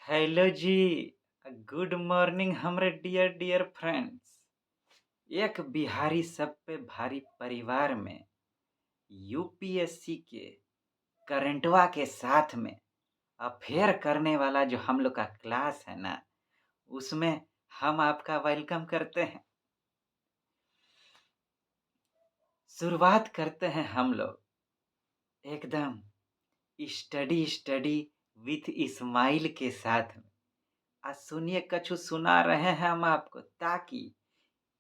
Hello जी। Good morning हमरे dear dear friends. एक बिहारी सब पे भारी परिवार में यूपीएससी के करंटवा के साथ में अफेयर करने वाला जो हम लोग का क्लास है ना, उसमें हम आपका वेलकम करते हैं। शुरुआत करते हैं हम लोग एकदम स्टडी स्टडी विथ इस्माइल के साथ में। आज सुनिए, कछु सुना रहे हैं हम आपको, ताकि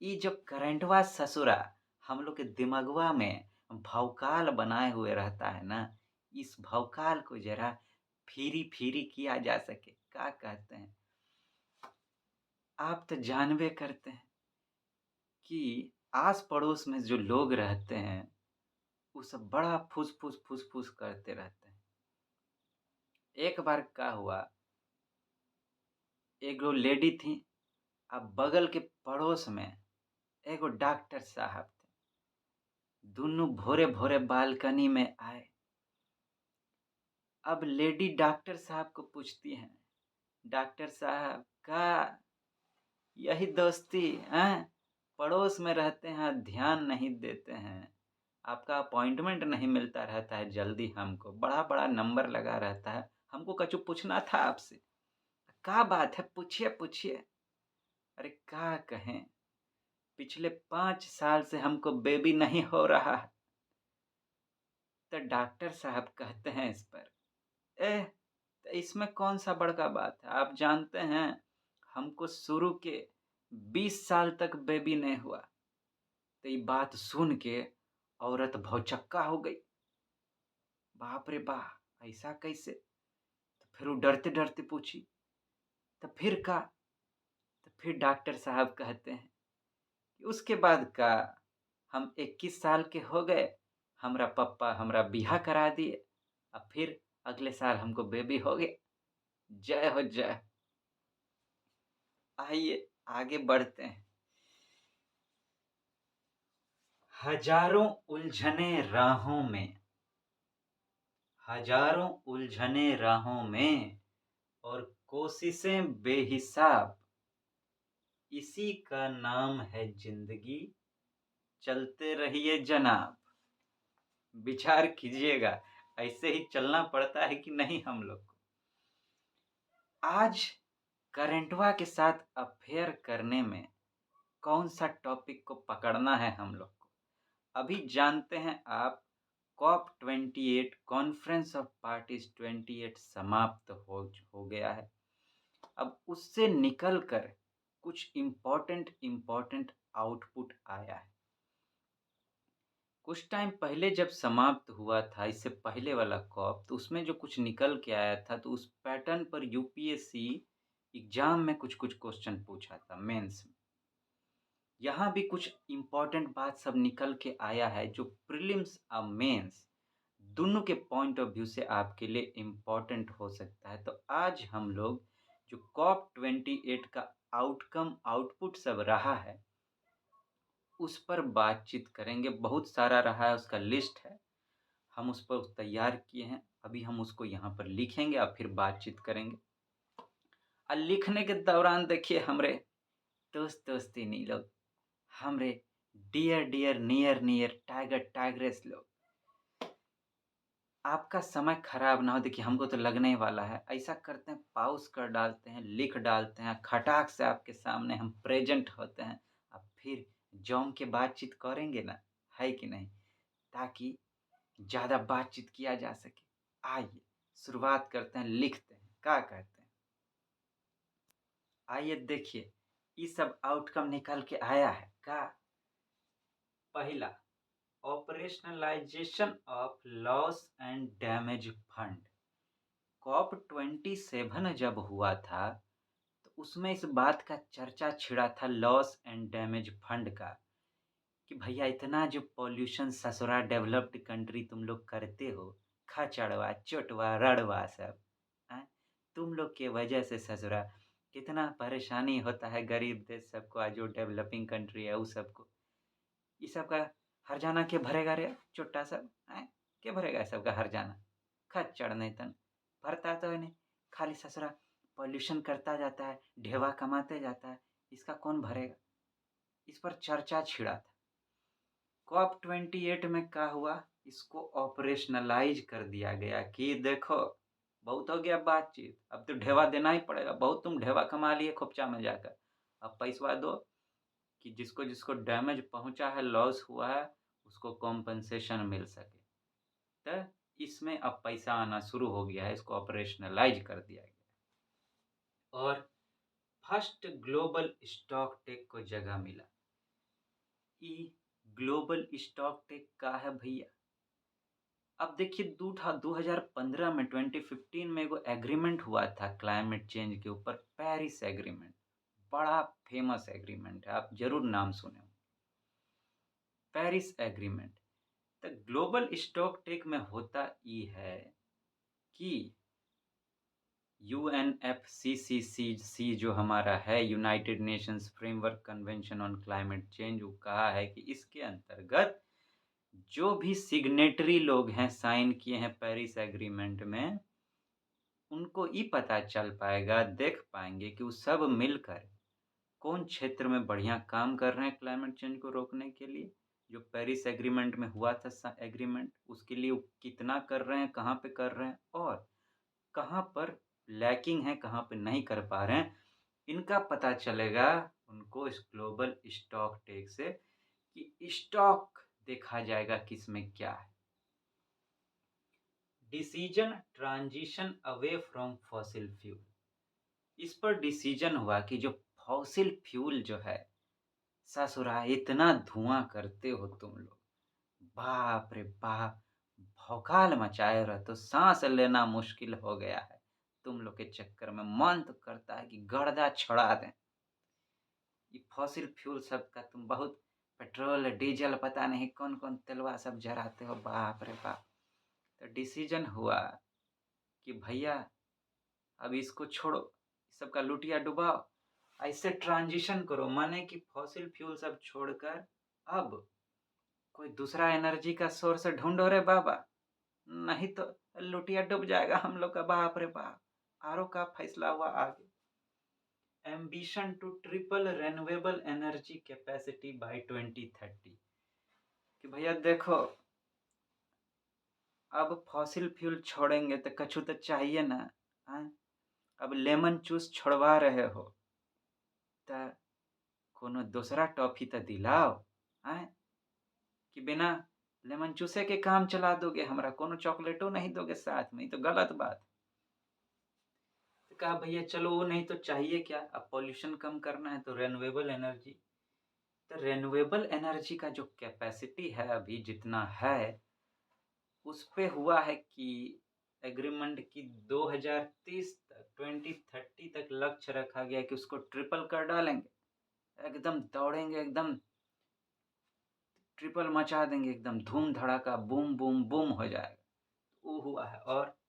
ये जो करंटवा ससुरा हम लोग के दिमागवा में भौकाल बनाए हुए रहता है ना, इस भौकाल को जरा फिरी फिरी किया जा सके। क्या कहते हैं? आप तो जानबे करते हैं कि आस पड़ोस में जो लोग रहते हैं वो सब बड़ा फुस फुस फुस फुस करते रहते हैं। एक बार क्या हुआ, एगो लेडी थी, अब बगल के पड़ोस में एगो डॉक्टर साहब थे। दोनों भोरे भोरे बालकनी में आए। अब लेडी डॉक्टर साहब को पूछती हैं, डॉक्टर साहब का यही दोस्ती हैं? पड़ोस में रहते हैं, ध्यान नहीं देते हैं, आपका अपॉइंटमेंट नहीं मिलता रहता है जल्दी, हमको बड़ा बड़ा नंबर लगा रहता है, हमको कछु पूछना था आपसे। क्या बात है, पूछिए पूछिए। अरे क्या कहें, पिछले 5 साल से हमको बेबी नहीं हो रहा है। तो डॉक्टर साहब कहते हैं इस पर, ए तो इसमें कौन सा बड़का बात है, आप जानते हैं हमको शुरू के 20 साल तक बेबी नहीं हुआ। तो ये बात सुन के औरत भौचक्का हो गई। बाप रे बाप, ऐसा कैसे? तो फिर वो डरते डरते पूछी, तो फिर का? तो फिर डॉक्टर साहब कहते हैं कि उसके बाद का हम 21 साल के हो गए, हमरा पप्पा हमरा बिहा करा दिए, अब फिर अगले साल हमको बेबी हो गया। जय हो जय। आइए आगे बढ़ते हैं। हजारों उलझने राहों में, हजारों उलझने राहों में और कोशिशें बेहिसाब, इसी का नाम है जिंदगी, चलते रहिए जनाब। विचार कीजिएगा, ऐसे ही चलना पड़ता है कि नहीं हम लोग को। आज करंटवा के साथ अफेयर करने में कौन सा टॉपिक को पकड़ना है हम लोग को, अभी जानते हैं आप। COP28 कॉन्फ्रेंस ऑफ पार्टीज 28 समाप्त हो गया है। अब उससे निकल कर कुछ इम्पोर्टेंट आउटपुट आया है। कुछ टाइम पहले जब समाप्त हुआ था, इससे पहले वाला कॉप, तो उसमें जो कुछ निकल के आया था, तो उस पैटर्न पर यूपीएससी एग्जाम में कुछ कुछ क्वेश्चन पूछा था मेंस में। यहाँ भी कुछ इम्पोर्टेंट बात सब निकल के आया है, जो प्रीलिम्स और मेंस दोनों के पॉइंट ऑफ व्यू से आपके लिए इम्पोर्टेंट हो सकता है। तो आज हम लोग जो COP28 का आउटपुट सब रहा है, उस पर बातचीत करेंगे। बहुत सारा रहा है, उसका लिस्ट है, हम उस पर तैयार किए हैं। अभी हम उसको यहाँ पर लिखेंगे और फिर बातचीत करेंगे। और लिखने के दौरान देखिए, हमरे दोस्ती नहीं लोग, हमरे dear dear near near tiger tigress लोग, आपका समय खराब ना हो। देखिए, हमको तो लगने ही वाला है। ऐसा करते हैं, पॉज़ कर डालते हैं, लिख डालते हैं, खटाक से आपके सामने हम प्रेजेंट होते हैं। अब फिर जम के बातचीत करेंगे ना, है कि नहीं, ताकि ज़्यादा बातचीत किया जा सके। आइए शुरुआत करते हैं, लिखते हैं, क्या कहते हैं? आइए देखिए, ये सब आउटकम निकल के आया है का। पहला, operationalisation of loss and damage fund. COP27 जब हुआ था, तो उसमें इस बात का चर्चा छिड़ा था, लॉस एंड डैमेज फंड का, कि भैया इतना जो पॉल्यूशन ससुरा डेवलप्ड कंट्री तुम लोग करते हो, खचड़वा चोटवा रड़वा सब, हैं? तुम लोग के वजह से ससुरा कितना परेशानी होता है गरीब देश सबको, आज जो डेवलपिंग कंट्री है उस सबको। ये सब का हर्जाना के भरेगा रे चोट्टा सब, हैं? के भरेगा सबका हर्जाना? खच्चड़ नहीं तन भरता तो है नहीं, खाली ससुरा पॉल्यूशन करता जाता है, ढेवा कमाते जाता है, इसका कौन भरेगा? इस पर चर्चा छिड़ा था। कॉप 28 में क्या हुआ? इसको ऑपरेशनलाइज कर दिया गया कि देखो, बहुत हो गया बातचीत, अब तो ढेवा देना ही पड़ेगा, बहुत तुम ढेवा कमा लिए खोपचा में जाकर, अब पैसा दो कि जिसको जिसको डैमेज पहुंचा है, लॉस हुआ है, उसको कॉम्पनसेशन मिल सके। तो इसमें अब पैसा आना शुरू हो गया है, इसको ऑपरेशनलाइज कर दिया गया और फर्स्ट ग्लोबल स्टॉक टेक को जगह मिला। ई ग्लोबल स्टॉक टेक का है भैया। अब देखिए 2015 में 2015 में एगो एग्रीमेंट हुआ था क्लाइमेट चेंज के ऊपर, पेरिस एग्रीमेंट। बड़ा फेमस एग्रीमेंट है, आप जरूर नाम सुने होंगे, पेरिस एग्रीमेंट। तो ग्लोबल स्टॉक टेक में होता ये है कि UNFCCC जो हमारा है, United Nations framework convention on climate change, वो कहा है कि इसके अंतर्गत जो भी सिग्नेटरी लोग हैं, साइन किए हैं पेरिस एग्रीमेंट में, उनको ये पता चल पाएगा, देख पाएंगे कि वो सब मिलकर कौन क्षेत्र में बढ़िया काम कर रहे हैं क्लाइमेट चेंज को रोकने के लिए। जो पेरिस एग्रीमेंट में हुआ था एग्रीमेंट, उसके लिए वो कितना कर रहे हैं, कहाँ पे कर रहे हैं और कहाँ पर लैकिंग है, कहाँ पे नहीं कर पा रहे हैं, इनका पता चलेगा उनको इस ग्लोबल स्टॉक टेक से, कि स्टॉक देखा जाएगा किसमें क्या है। Decision transition away from fossil fuel, इस पर डिसीजन हुआ कि जो फॉसिल फ्यूल जो है, ससुरा इतना धुआं करते हो तुम लोग, बाप रे बाप, भौकाल मचाए रहे, तो सांस लेना मुश्किल हो गया है तुम लोग के चक्कर में। मन तो करता है कि गर्दा छड़ा दें। ये फॉसिल फ्यूल सब का तुम बहुत पेट्रोल डीजल पता नहीं कौन कौन तेलवा सब जराते हो, बाप रे बाप। तो डिसीजन हुआ कि भैया अब इसको छोड़ो, इस सब का लुटिया डुबाओ, ऐसे ट्रांजिशन करो, माने कि फॉसिल फ्यूल सब छोड़कर अब कोई दूसरा एनर्जी का सोर्स ढूंढो रे बाबा, नहीं तो लुटिया डूब जाएगा हम लोग का, बाप रे बाप। आरओ का फैसला हुआ आगे, ambition to triple renewable energy capacity by 2030, कि भैया देखो, अब फॉसिल फ्यूल छोड़ेंगे तो कछु तो चाहिए ना, अब लेमन जूस छोड़वा रहे हो तो कोनो दूसरा टॉफी तो दिलाओ, कि बिना लेमन जूसे के काम चला दोगे, हमरा कोनो चॉकलेटो नहीं दोगे साथ में, तो गलत बात। तो कहा भैया चलो वो नहीं तो चाहिए क्या, अब पॉल्यूशन कम करना है तो रेन्यूएबल एनर्जी। तो रेन्यूएबल एनर्जी का जो कैपेसिटी है अभी जितना है, उस पे हुआ है कि एग्रीमेंट की 2030 तक 2030 तक लक्ष्य रखा गया कि उसको ट्रिपल कर डालेंगे, एकदम दौड़ेंगे, एकदम ट्रिपल मचा देंगे, एकदम धूम धड़ाका, बूम बूम बूम हो जाएगा। वो हुआ है। और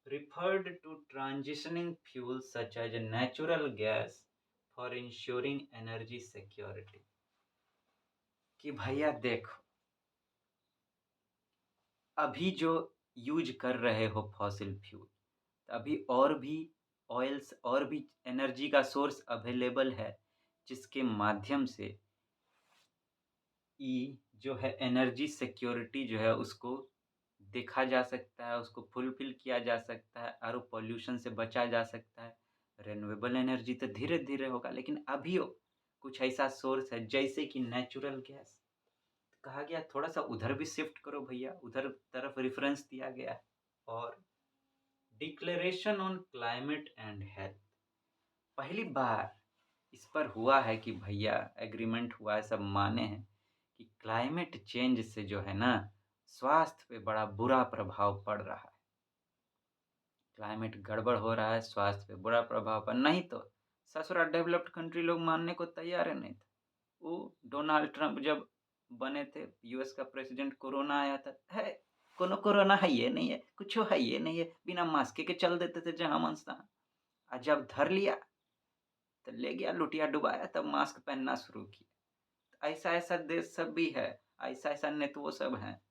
referred to transitioning fuels such as natural gas for ensuring energy security, कि भैया देखो, अभी जो यूज कर रहे हो फॉसिल फ्यूल, अभी और भी ऑयल्स और भी एनर्जी का सोर्स अवेलेबल है, जिसके माध्यम से ई जो है एनर्जी सिक्योरिटी जो है उसको देखा जा सकता है, उसको फुलफिल किया जा सकता है और पॉल्यूशन से बचा जा सकता है। रिन्यूएबल एनर्जी तो धीरे धीरे होगा, लेकिन अभी कुछ ऐसा सोर्स है जैसे कि नेचुरल गैस, कहा गया थोड़ा सा उधर भी शिफ्ट करो भैया, उधर तरफ रेफरेंस दिया गया है। और declaration on climate and health, पहली बार इस पर हुआ है कि भैया एग्रीमेंट हुआ है, सब माने हैं कि क्लाइमेट चेंज से जो है ना, स्वास्थ्य पे बड़ा बुरा प्रभाव पड़ रहा है। क्लाइमेट गड़बड़ हो रहा है, स्वास्थ्य पे बुरा प्रभाव पड़, नहीं तो ससुरा डेवलप्ड कंट्री लोग मानने को तैयार है नहीं था। वो डोनाल्ड ट्रंप जब बने थे यूएस का प्रेसिडेंट, कोरोना आया था, है कोनो कोरोना है ये नहीं है, कुछ है ये नहीं है, बिना मास्क के चल देते थे जहां मन तहां, और जब धर लिया तो ले गया लुटिया डुबाया, तब मास्क पहनना शुरू किया। ऐसा ऐसा देश सब भी है, ऐसा ऐसा नेतवो सब हैं,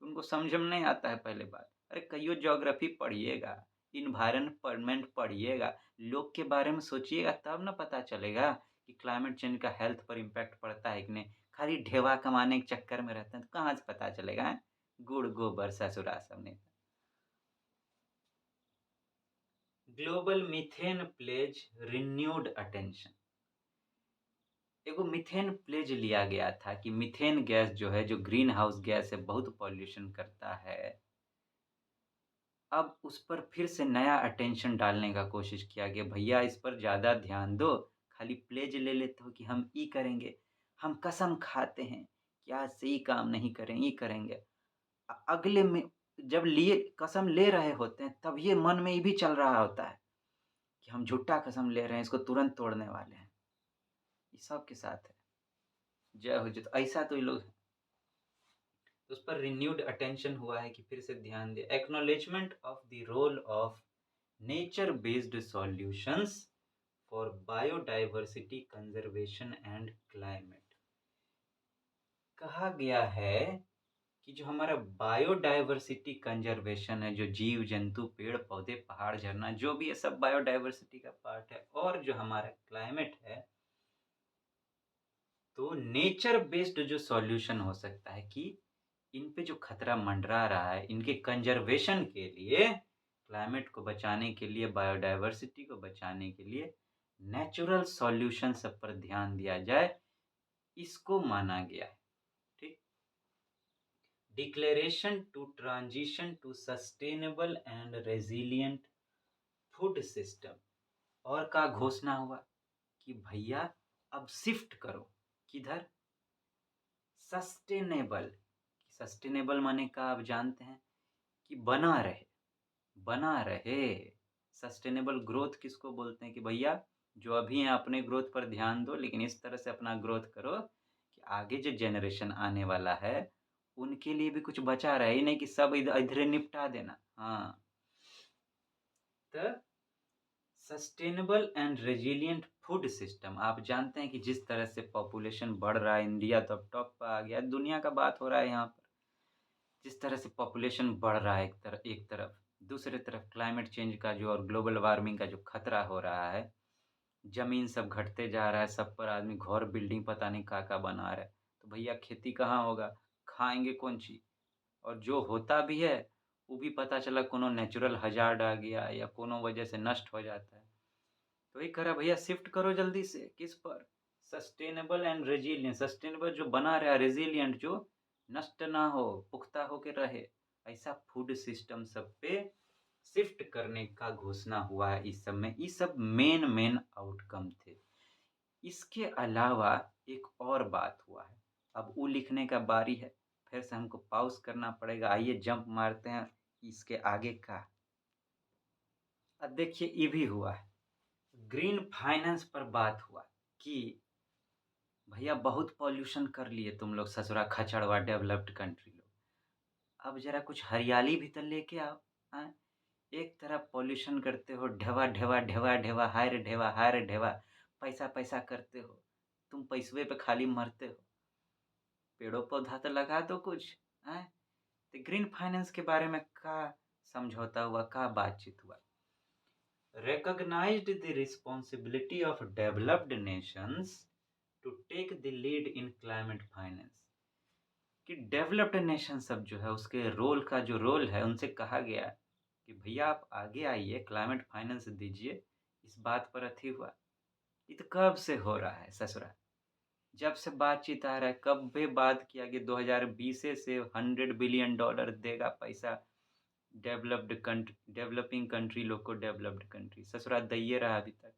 उनको समझ में नहीं आता है पहले बात। अरे कहियो ज्योग्राफी पढ़िएगा, इन्वायरमेंट पढ़िएगा, लोग के बारे में सोचिएगा तब ना पता चलेगा कि क्लाइमेट चेंज का हेल्थ पर इम्पैक्ट पड़ता है कि नहीं। खाली ढेवा कमाने के चक्कर में रहते हैं तो कहाँ से पता चलेगा हैं? गुड़ गोबर ससुरा सब नहीं। Global methane pledge renewed attention. एगो मीथेन प्लेज लिया गया था कि मीथेन गैस जो है, जो ग्रीन हाउस गैस है, बहुत पॉल्यूशन करता है। अब उस पर फिर से नया अटेंशन डालने का कोशिश किया गया, भैया इस पर ज़्यादा ध्यान दो। खाली प्लेज ले लेते हो कि हम ये करेंगे, हम कसम खाते हैं कि आज से ये काम नहीं करेंगे, ये करेंगे। अगले में जब लिए कसम ले रहे होते हैं तब ये मन में ये भी चल रहा होता है कि हम झूठा कसम ले रहे हैं, इसको तुरंत तोड़ने वाले हैं। ये सबके साथ है। जय हो जय। तो ऐसा तो ये लोग हैं। तो उस पर रिन्यूड अटेंशन हुआ है कि फिर से ध्यान दे। Acknowledgement of the role of nature based solutions for biodiversity conservation and climate. कहा गया है कि जो हमारा बायोडाइवर्सिटी कंजर्वेशन है, जो जीव जंतु पेड़ पौधे पहाड़ झरना जो भी है, सब बायोडाइवर्सिटी का पार्ट है। और जो हमारा क्लाइमेट है, तो नेचर बेस्ड जो सॉल्यूशन हो सकता है कि इन पे जो खतरा मंडरा रहा है, इनके कंजर्वेशन के लिए, क्लाइमेट को बचाने के लिए, बायोडाइवर्सिटी को बचाने के लिए नेचुरल सॉल्यूशन सब पर ध्यान दिया जाए, इसको माना गया है। ठीक। Declaration to transition to sustainable and resilient food system. और का घोषणा हुआ कि भैया अब शिफ्ट करो किधर? सस्टेनेबल। सस्टेनेबल माने का आप जानते हैं कि बना रहे, बना रहे। सस्टेनेबल ग्रोथ किसको बोलते हैं कि भैया जो अभी हैं अपने ग्रोथ पर ध्यान दो, लेकिन इस तरह से अपना ग्रोथ करो कि आगे जो जनरेशन आने वाला है उनके लिए भी कुछ बचा रहे, ही नहीं कि सब इधर निपटा देना। हाँ, तो sustainable and resilient food system. आप जानते हैं कि जिस तरह से पॉपुलेशन बढ़ रहा है, इंडिया तो अब टॉप पर आ गया, दुनिया का बात हो रहा है यहाँ पर। जिस तरह से पॉपुलेशन बढ़ रहा है एक तरफ, दूसरे तरफ क्लाइमेट चेंज का जो और ग्लोबल वार्मिंग का जो खतरा हो रहा है, ज़मीन सब घटते जा रहा है, सब पर आदमी घर बिल्डिंग पता नहीं का बना रहा है, तो भैया खेती कहाँ होगा, खाएंगे कौन चीज़? और जो होता भी है वो भी पता चला कोनो नेचुरल हजार्ड आ गया या कोनो वजह से नष्ट हो जाता है। तो ये करा भैया शिफ्ट करो जल्दी से किस पर? Sustainable and resilient. सस्टेनेबल जो बना रहा, रेजिलियंट जो नष्ट ना हो, पुख्ता होके रहे, ऐसा फूड सिस्टम सब पे शिफ्ट करने का घोषणा हुआ है इस सब में। ये सब मेन आउटकम थे। इसके अलावा एक और बात हुआ है, अब वो लिखने का बारी है, फिर से हमको पॉज करना पड़ेगा। आइए जंप मारते हैं इसके आगे का। अब देखिए ये भी हुआ है, ग्रीन फाइनेंस पर बात हुआ कि भैया बहुत पॉल्यूशन कर लिए तुम लोग, ससुरा खचड़वा डेवलप्ड कंट्री लोग, अब जरा कुछ हरियाली भी तो लेके आओ। हाँ, एक तरफ पॉल्यूशन करते हो, ढेवा ढेवा ढेवा ढेवा, हाय रे ढेवा, हाय रे ढेवा, पैसा पैसा करते हो, तुम पैसवे पे खाली मरते हो। पेड़ों पौधा तो लगा दो कुछ। हैं? तो ग्रीन फाइनेंस के बारे में का समझौता हुआ, का बातचीत हुआ? recognized the responsibility of developed nations to take the lead in climate finance। कि डेवलप्ड नेशन सब जो है उसके रोल का जो रोल है, उनसे कहा गया कि भैया आप आगे आइए, क्लाइमेट फाइनेंस दीजिए। इस बात पर अथी हुआ। ये तो कब से हो रहा है ससुरा, जब से बातचीत आ रहा है, कब भी बात किया कि 2020 से $100 बिलियन देगा पैसा डेवलपिंग कंट्री लोग को। डेवलप्ड कंट्री ससुरा दैये रहा अभी तक।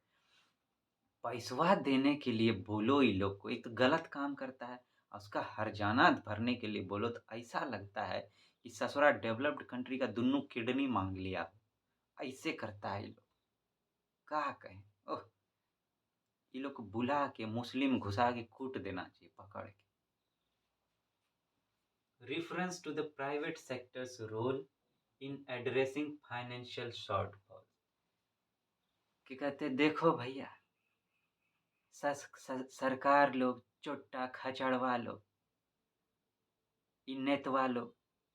पैसवा देने के लिए बोलो ये लोग को, एक तो गलत काम करता है, और उसका हर्जाना भरने के लिए बोलो तो ऐसा लगता है कि ससुरा डेवलप्ड कंट्री का दुन्नू किडनी मांग लिया हो। ऐसे करता है ये लोग, क्या कहें। ओह, ये लोग को बुला के मुस्लिम घुसा के कूट देना चाहिए पकड़ के। Reference to the private sector's role in addressing financial shortfall। कि कहते देखो भैया, सरकार लोग, चोट्टा खचड़वा लोग, इ नेतवा लोग,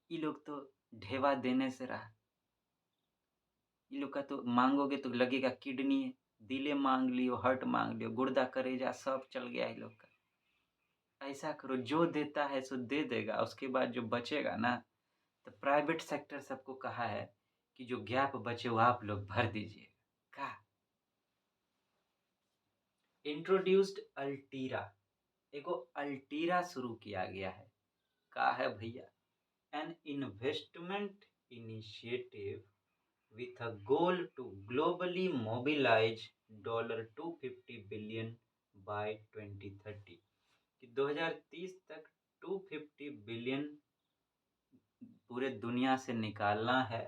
ये लोग तो ढेवा देने से रहा, ये लोग का तो माँगोगे तो लगेगा किडनी है, दिलें माँग लियो, हार्ट माँग लियो, गुर्दा, कलेजा सब चल गया ये लोग का। ऐसा करो जो देता है सो दे देगा, उसके बाद जो बचेगा ना तो प्राइवेट सेक्टर सबको कहा है कि जो गैप बचे वो आप लोग भर दीजिए। का इंट्रोड्यूस्ड अल्टीरा, एगो अल्टीरा शुरू किया गया है। का है भैया? An investment initiative with a goal to globally mobilize $250 billion by 2030 कि 2030 तक 250 बिलियन पूरे दुनिया से निकालना है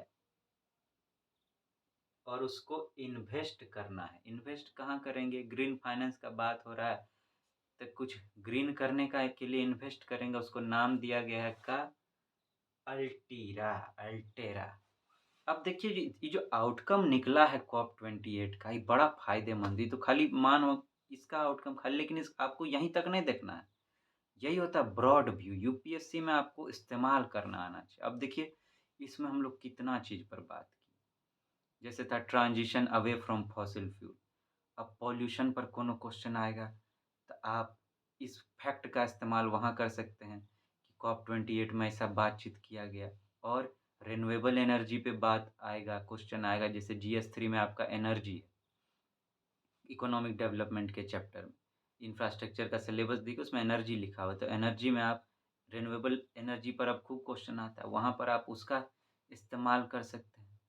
और उसको इन्वेस्ट करना है। इन्वेस्ट कहाँ करेंगे? ग्रीन फाइनेंस का बात हो रहा है तो कुछ ग्रीन करने का के लिए इन्वेस्ट करेंगे, उसको नाम दिया गया है का अल्टीरा, अल्टेरा। अब देखिए ये जो आउटकम निकला है कॉप 28 का, ये बड़ा फायदेमंद। ये तो खाली मानो इसका आउटकम खाली, लेकिन इस आपको यहीं तक नहीं देखना है। यही होता है ब्रॉड व्यू। यूपीएससी में आपको इस्तेमाल करना आना चाहिए। अब देखिए इसमें हम लोग कितना चीज़ पर बात की। जैसे था transition away from fossil fuel. अब पॉल्यूशन पर कोनो क्वेश्चन आएगा तो आप इस फैक्ट का इस्तेमाल वहाँ कर सकते हैं कि कॉप 28 में ऐसा बातचीत किया गया। और रिन्यूएबल एनर्जी पे बात आएगा, क्वेश्चन आएगा, जैसे जीएस 3 में आपका एनर्जी है, इकोनॉमिक डेवलपमेंट के चैप्टर में इंफ्रास्ट्रक्चर का सिलेबस देखिए, उसमें एनर्जी लिखा हुआ है। तो एनर्जी में आप रिन्यूएबल एनर्जी पर अब खूब क्वेश्चन आता है, वहाँ पर आप उसका इस्तेमाल कर सकते हैं।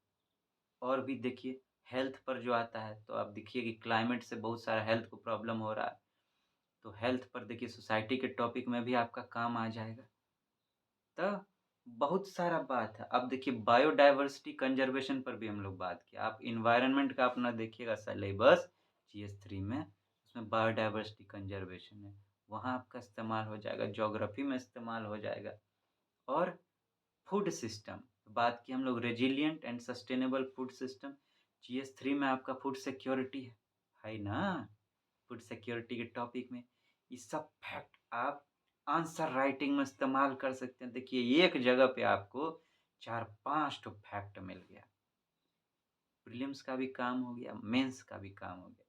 और भी देखिए हेल्थ पर जो आता है तो आप देखिए कि क्लाइमेट से बहुत सारा हेल्थ को प्रॉब्लम हो रहा है, तो हेल्थ पर देखिए सोसाइटी के टॉपिक में भी आपका काम आ जाएगा। तो बहुत सारा बात है। अब देखिए बायोडायवर्सिटी कंजर्वेशन पर भी हम लोग बात किया। आप इन्वायरमेंट का अपना देखिएगा सिलेबस जीएस 3 में, उसमें बायोडायवर्सिटी कंजर्वेशन है, वहाँ आपका इस्तेमाल हो जाएगा। ज्योग्राफी में इस्तेमाल हो जाएगा। और फूड सिस्टम बात की हम लोग, resilient and sustainable food system. GS 3 में आपका फूड सिक्योरिटी है ना? फूड सिक्योरिटी के टॉपिक में ये सब फैक्ट आप आंसर राइटिंग में इस्तेमाल कर सकते हैं। देखिए एक जगह पे आपको 4-5 तो फैक्ट मिल गया। प्रीलिम्स का भी काम हो गया, मेंस का भी काम हो गया।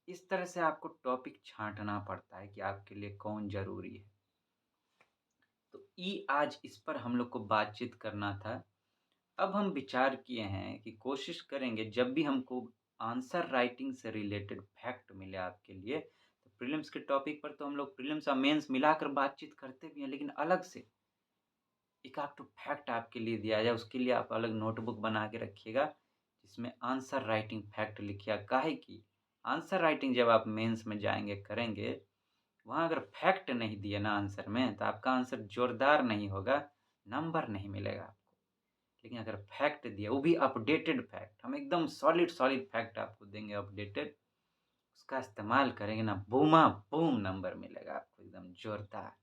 इस तरह से आपको टॉपिक छांटना पड़ता है कि आपके लिए कौन ज़रूरी है। तो आज इस पर हम लोग को बातचीत करना था। अब हम विचार किए हैं कि कोशिश करेंगे जब भी हमको आंसर राइटिंग से रिलेटेड फैक्ट मिले आपके लिए, तो प्रीलिम्स के टॉपिक पर तो हम लोग प्रीलिम्स और मेंस मिलाकर बातचीत करते भी हैं, लेकिन अलग से एक आध तो फैक्ट आपके लिए दिया जाए। उसके लिए आप अलग नोटबुक बना के रखिएगा जिसमें आंसर राइटिंग फैक्ट लिखिएगा। काहे कि आंसर राइटिंग जब आप मेंस में जाएंगे करेंगे, वहाँ अगर फैक्ट नहीं दिए ना आंसर में तो आपका आंसर जोरदार नहीं होगा, नंबर नहीं मिलेगा आपको। लेकिन अगर फैक्ट दिया, वो भी अपडेटेड फैक्ट, हम एकदम सॉलिड सॉलिड फैक्ट आपको देंगे अपडेटेड, उसका इस्तेमाल करेंगे ना, बूमा बूम नंबर मिलेगा आपको एकदम जोरदार।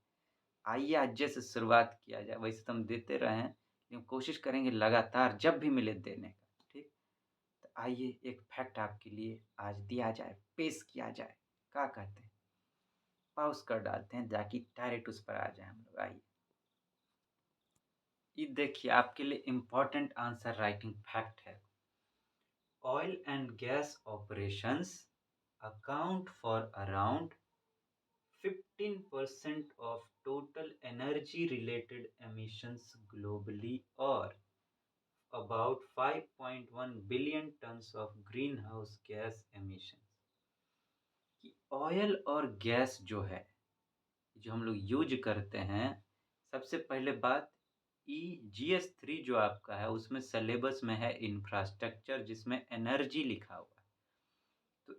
आइए आज से शुरुआत किया जाए। वैसे तो हम देते रहे हैं लेकिन कोशिश करेंगे लगातार जब भी मिले देने का। ठीक, तो आइए एक फैक्ट आपके लिए आज दिया जाए, पेश किया जाए। क्या कहते हैं? पॉज कर डालते हैं ताकि डायरेक्ट उस पर आ जाए हम लोग। आइए ये देखिए आपके लिए इम्पोर्टेंट आंसर राइटिंग फैक्ट है। Oil and gas operations account for around 15% of total energy-related emissions globally, or about 5.1 billion tons of greenhouse gas emissions। कि ऑयल और गैस जो है, जो हम लोग यूज करते हैं, सबसे पहले बात जीएस 3 जो आपका है उसमें सिलेबस में है इंफ्रास्ट्रक्चर, जिसमें एनर्जी लिखा हुआ है। तो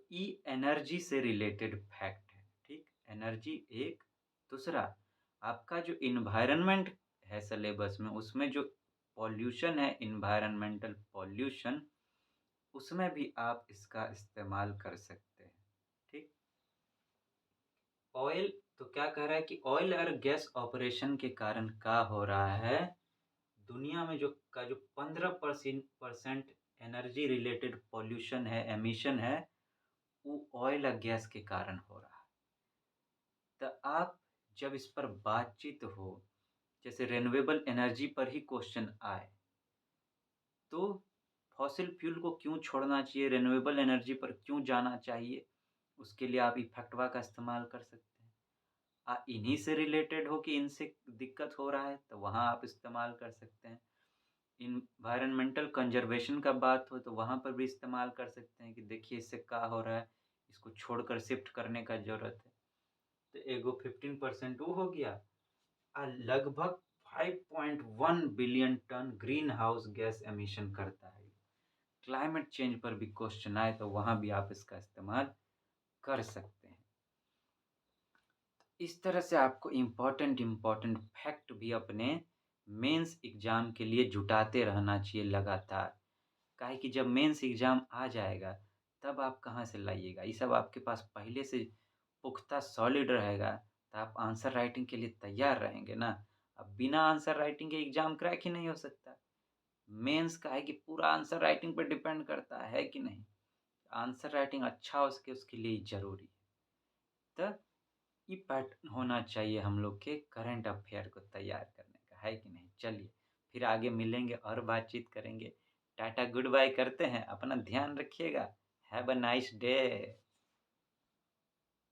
एनर्जी से रिलेटेड फैक्ट है। ठीक, एनर्जी एक। दूसरा आपका जो इन्वायरमेंट है सिलेबस में, उसमें जो पॉल्यूशन है, इन्वायरमेंटल पॉल्यूशन, उसमें भी आप इसका इस्तेमाल कर सकते हैं। ठीक, ऑयल तो क्या कह रहा है कि ऑयल और गैस ऑपरेशन के कारण क्या हो रहा है, दुनिया में जो 15% एनर्जी रिलेटेड पॉल्यूशन है, एमिशन है, वो ऑयल और गैस के कारण हो रहा है। तो आप जब इस पर बातचीत हो, जैसे रिन्यूएबल एनर्जी पर ही क्वेश्चन आए, तो फॉसिल फ्यूल को क्यों छोड़ना चाहिए, रिन्यूएबल एनर्जी पर क्यों जाना चाहिए, उसके लिए आप इफेक्टवा का इस्तेमाल कर सकते हैं। इन्हीं से रिलेटेड हो कि इनसे दिक्कत हो रहा है, तो वहाँ आप इस्तेमाल कर सकते हैं। इन्वायरमेंटल कंज़र्वेशन का बात हो, तो वहाँ पर भी इस्तेमाल कर सकते हैं कि देखिए इससे क्या हो रहा है, इसको छोड़कर शिफ्ट करने का ज़रूरत है। तो एगो 15% वो हो गया। लगभग 5.1 billion ton green house gas emission करता है। क्लाइमेट चेंज पर भी क्वेश्चन आए तो वहाँ भी आप इसका इस्तेमाल कर सकते हैं। इस तरह से आपको इम्पोर्टेंट फैक्ट भी अपने मेंस एग्ज़ाम के लिए जुटाते रहना चाहिए लगातार। काहे कि जब मेंस एग्ज़ाम आ जाएगा, तब आप कहाँ से लाइएगा? ये सब आपके पास पहले से पुख्ता सॉलिड रहेगा, तो आप आंसर राइटिंग के लिए तैयार रहेंगे ना। अब बिना आंसर राइटिंग के एग्ज़ाम क्रैक ही नहीं हो सकता। मेंस का है कि पूरा आंसर राइटिंग पे डिपेंड करता है कि नहीं? आंसर राइटिंग अच्छा हो सके उसके लिए ज़रूरी है। तो ये पैटर्न होना चाहिए हम लोग के करंट अफ़ेयर को तैयार करने का, है कि नहीं? चलिए, फिर आगे मिलेंगे और बातचीत करेंगे। टाटा गुड बाय करते हैं, अपना ध्यान रखिएगा। Have a nice day.